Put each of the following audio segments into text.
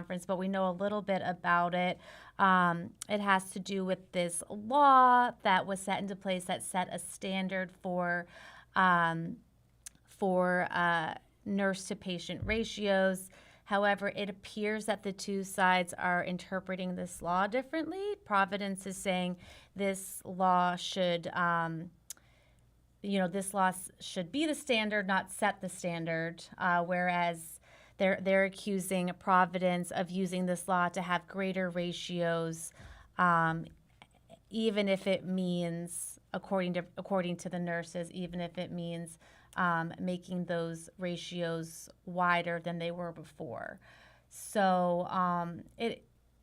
conference, but we know a little bit about it. It has to do with this law that was set into place that set a standard for nurse to patient ratios. However, it appears that the two sides are interpreting this law differently. Providence is saying this law should this law should be the standard, not set the standard, whereas they're accusing Providence of using this law to have greater ratios, even if it means, according to the nurses, even if it means making those ratios wider than they were before. So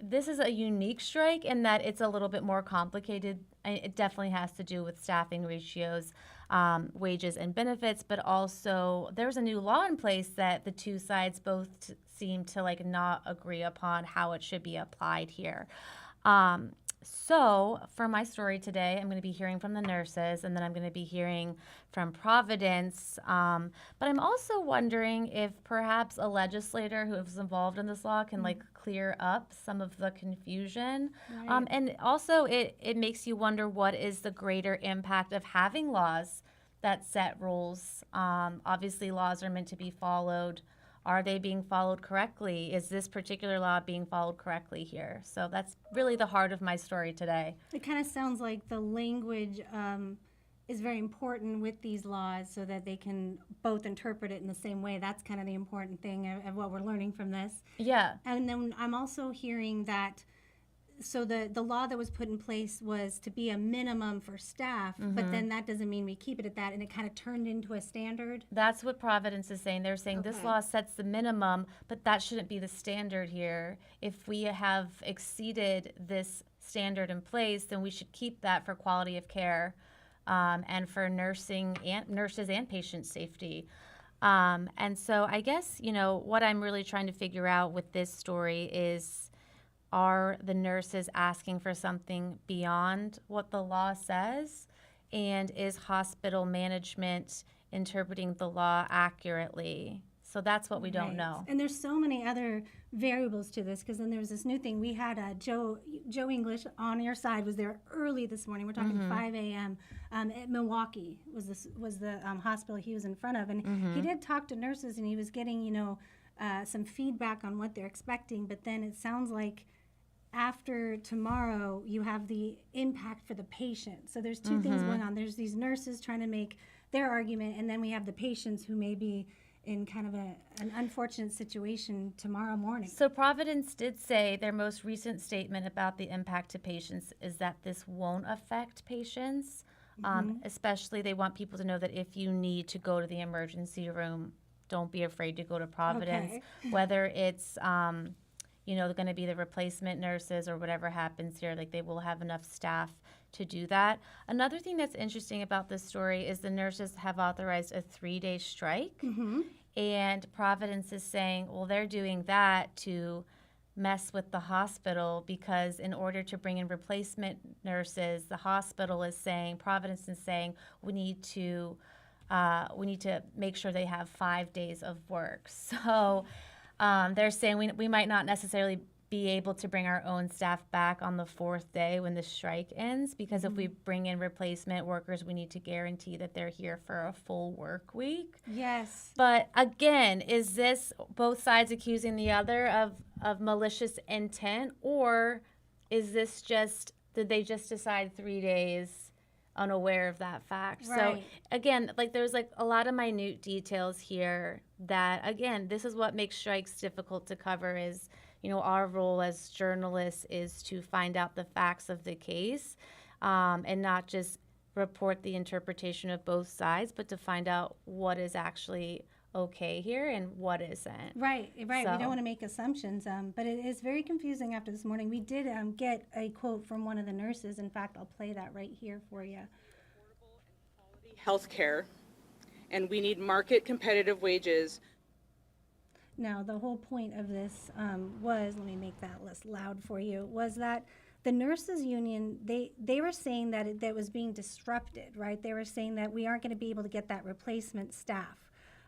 this is a unique strike in that it's a little bit more complicated. It definitely has to do with staffing ratios, wages and benefits, but also there's a new law in place that the two sides both seem to not agree upon how it should be applied here. So for my story today, I'm going to be hearing from the nurses, and then I'm going to be hearing from Providence. But I'm also wondering if perhaps a legislator who is involved in this law can clear up some of the confusion. Right. And also it makes you wonder, what is the greater impact of having laws that set rules? Obviously, laws are meant to be followed. Are they being followed correctly? Is this particular law being followed correctly here? So that's really the heart of my story today. It kind of sounds like the language is very important with these laws so that they can both interpret it in the same way. That's kind of the important thing of what we're learning from this. Yeah. And then I'm also hearing that, so the law that was put in place was to be a minimum for staff, but then that doesn't mean we keep it at that, and it kind of turned into a standard. That's what Providence is saying. They're saying this Okay. law sets the minimum, but that shouldn't be the standard here. If we have exceeded this standard in place, then we should keep that for quality of care, and for nurses and patient safety. And so I guess, what I'm really trying to figure out with this story is, are the nurses asking for something beyond what the law says? And is hospital management interpreting the law accurately? So that's what we don't Right. know. And there's so many other variables to this, because then there's this new thing. We had Joe English on your side, was there early this morning. We're talking 5 a.m. At Milwaukee was the hospital he was in front of, and he did talk to nurses, and he was getting some feedback on what they're expecting. But then it sounds like after tomorrow, you have the impact for the patient. So there's two things going on. There's these nurses trying to make their argument, and then we have the patients who may be in kind of an unfortunate situation tomorrow morning. So Providence did say their most recent statement about the impact to patients is that this won't affect patients. Especially, they want people to know that if you need to go to the emergency room, don't be afraid to go to Providence. Okay. Whether it's going to be the replacement nurses or whatever happens here, they will have enough staff to do that. Another thing that's interesting about this story is the nurses have authorized a 3-day strike. And Providence is saying, well, they're doing that to mess with the hospital, because in order to bring in replacement nurses, the hospital is saying, Providence is saying, we need to make sure they have 5 days of work. So they're saying we might not necessarily be able to bring our own staff back on the 4th day when the strike ends, because if we bring in replacement workers, we need to guarantee that they're here for a full work week. Yes. But again, is this both sides accusing the other of malicious intent, or is this did they just decide 3 days unaware of that fact? Right. So again, there's a lot of minute details here that, again, this is what makes strikes difficult to cover. Is our role as journalists is to find out the facts of the case, and not just report the interpretation of both sides, but to find out what is actually okay here and what isn't. Right. So- We don't want to make assumptions, but it is very confusing after this morning. We did get a quote from one of the nurses. In fact, I'll play that right here for you. Health care, and we need market competitive wages. Now, the whole point of this was, let me make that list loud for you, was that the nurses union, they were saying that that was being disrupted, right? They were saying that we aren't going to be able to get that replacement staff.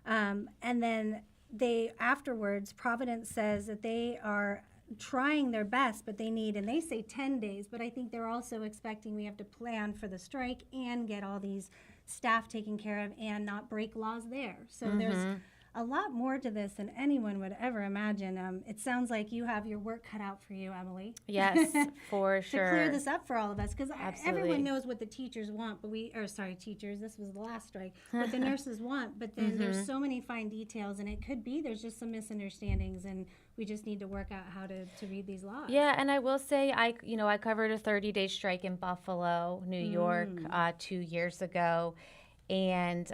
And then they afterwards, Providence says that they are trying their best, but they need, and they say 10 days, but I think they're also expecting we have to plan for the strike and get all these staff taken care of and not break laws there. So there's a lot more to this than anyone would ever imagine. It sounds like you have your work cut out for you, Emily. Yes, for To sure. clear this up for all of us, because Absolutely. everyone knows what the teachers want, but teachers, this was the last strike, what the nurses want, but then there's so many fine details, and it could be there's just some misunderstandings, and we just need to work out how to read these laws. Yeah, and I will say, I covered a 30-day strike in Buffalo, New York, 2 years ago, and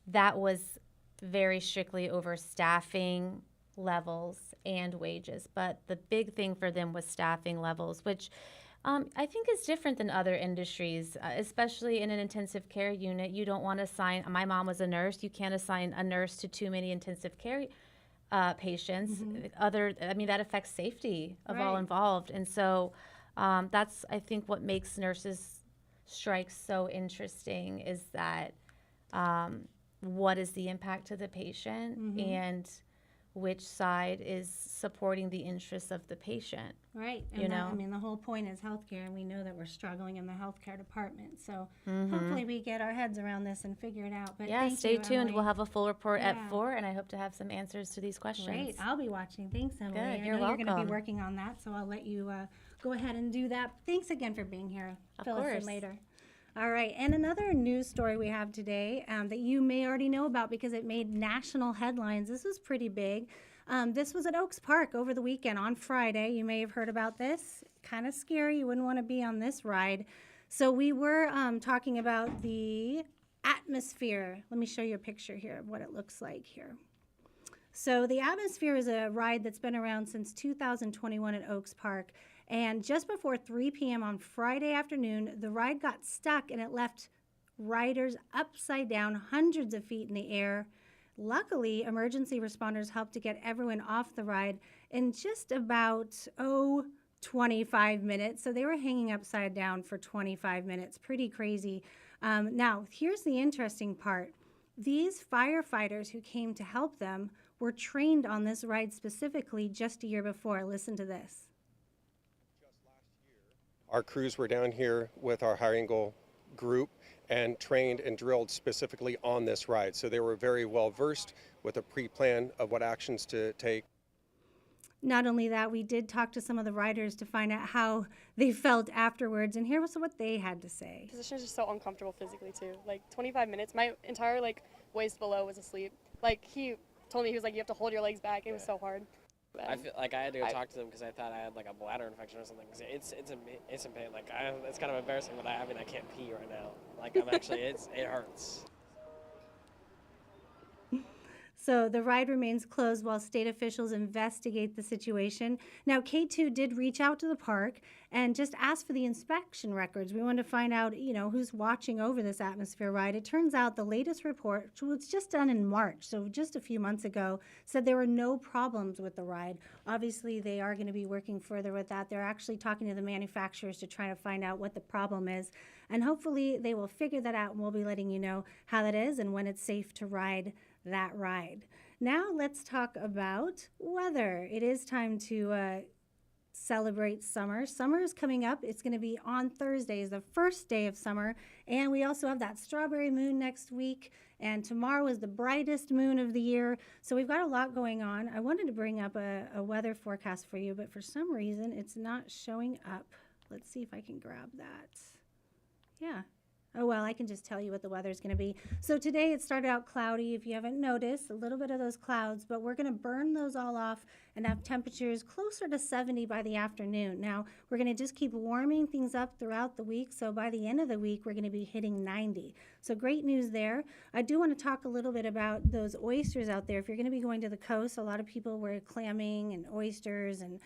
that was very strictly over staffing levels and wages. But the big thing for them was staffing levels, which I think is different than other industries, especially in an intensive care unit. You don't want to assign, my mom was a nurse, you can't assign a nurse to too many intensive care patients. That affects safety of all Right. involved. And so that's, I think, what makes nurses strikes so interesting is that what is the impact to the patient and which side is supporting the interests of the patient. Right. You know? The whole point is healthcare, and we know that we're struggling in the healthcare department. So hopefully we get our heads around this and figure it out. But Yeah, thank stay you, tuned. Emily. We'll have a full report Yeah. at 4, and I hope to have some answers to these questions. Great. I'll be watching. Thanks, Emily. Good. I You're know you're going to welcome. be working on that, so I'll let you go ahead and do that. Thanks again for being here. Of Fill us course. in later. All right, and another news story we have today that you may already know about because it made national headlines. This was pretty big. This was at Oaks Park over the weekend on Friday. You may have heard about this. Kind of scary. You wouldn't want to be on this ride. So we were talking about the atmosphere. Let me show you a picture here of what it looks like here. So the Atmosphere is a ride that's been around since 2021 at Oaks Park. And just before 3 p.m. on Friday afternoon, the ride got stuck and it left riders upside down hundreds of feet in the air. Luckily, emergency responders helped to get everyone off the ride in just about, 25 minutes. So they were hanging upside down for 25 minutes. Pretty crazy. Now, here's the interesting part. These firefighters who came to help them were trained on this ride specifically just a year before. Listen to this. Our crews were down here with our high angle group and trained and drilled specifically on this ride. So they were very well versed with a pre-plan of what actions to take. Not only that, we did talk to some of the riders to find out how they felt afterwards, and here was what they had to say. Position is just so uncomfortable physically too. 25 minutes, my entire waist below was asleep. He told me, he was like, you have to hold your legs back. It was so hard. I feel like I had to go talk to them because I thought I had a bladder infection or something. 'Cause it's in pain. It's kind of embarrassing, but I can't pee right now. I'm actually it hurts. So the ride remains closed while state officials investigate the situation. Now, KATU did reach out to the park and just ask for the inspection records. We wanted to find out, who's watching over this Atmosphere ride. It turns out the latest report, which was just done in March, so just a few months ago, said there were no problems with the ride. Obviously, they are going to be working further with that. They're actually talking to the manufacturers to try to find out what the problem is. And hopefully they will figure that out, and we'll be letting you know how that is and when it's safe to ride that ride. Now let's talk about weather. It is time to celebrate summer. Summer is coming up. It's going to be on Thursday, is the first day of summer. And we also have that strawberry moon next week. And tomorrow is the brightest moon of the year. So we've got a lot going on. I wanted to bring up a weather forecast for you, but for some reason it's not showing up. Let's see if I can grab that. Yeah. Oh, well, I can just tell you what the weather is going to be. So today it started out cloudy, if you haven't noticed, a little bit of those clouds, but we're going to burn those all off and have temperatures closer to 70 by the afternoon. Now, we're going to just keep warming things up throughout the week. So by the end of the week, we're going to be hitting 90. So great news there. I do want to talk a little bit about those oysters out there. If you're going to be going to the coast, a lot of people were clamming and oysters and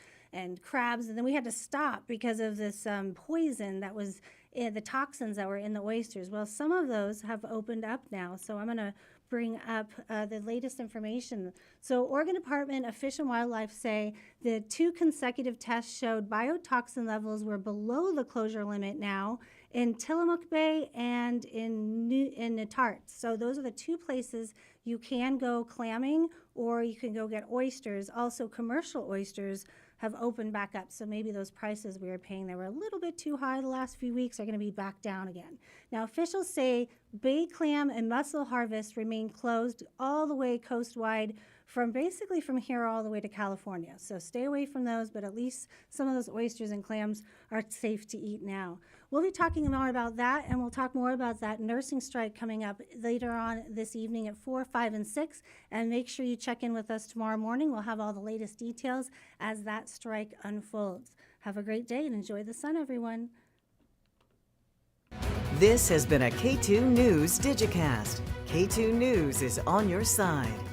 crabs, and then we had to stop because of this poison that was the toxins that were in the oysters. Well, some of those have opened up now, so I'm going to bring up the latest information. So Oregon Department of Fish and Wildlife say the 2 consecutive tests showed biotoxin levels were below the closure limit now in Tillamook Bay and in Natarts. So those are the 2 places You can go clamming or you can go get oysters. Also, commercial oysters have opened back up. So maybe those prices we were paying that were a little bit too high the last few weeks are going to be back down again. Now, officials say bay clam and mussel harvest remain closed all the way coastwide from basically from here all the way to California. So stay away from those, but at least some of those oysters and clams are safe to eat now. We'll be talking more about that, and we'll talk more about that nursing strike coming up later on this evening at 4, 5, and 6. And make sure you check in with us tomorrow morning. We'll have all the latest details as that strike unfolds. Have a great day and enjoy the sun, everyone. This has been a KATU News Digicast. KATU News is on your side.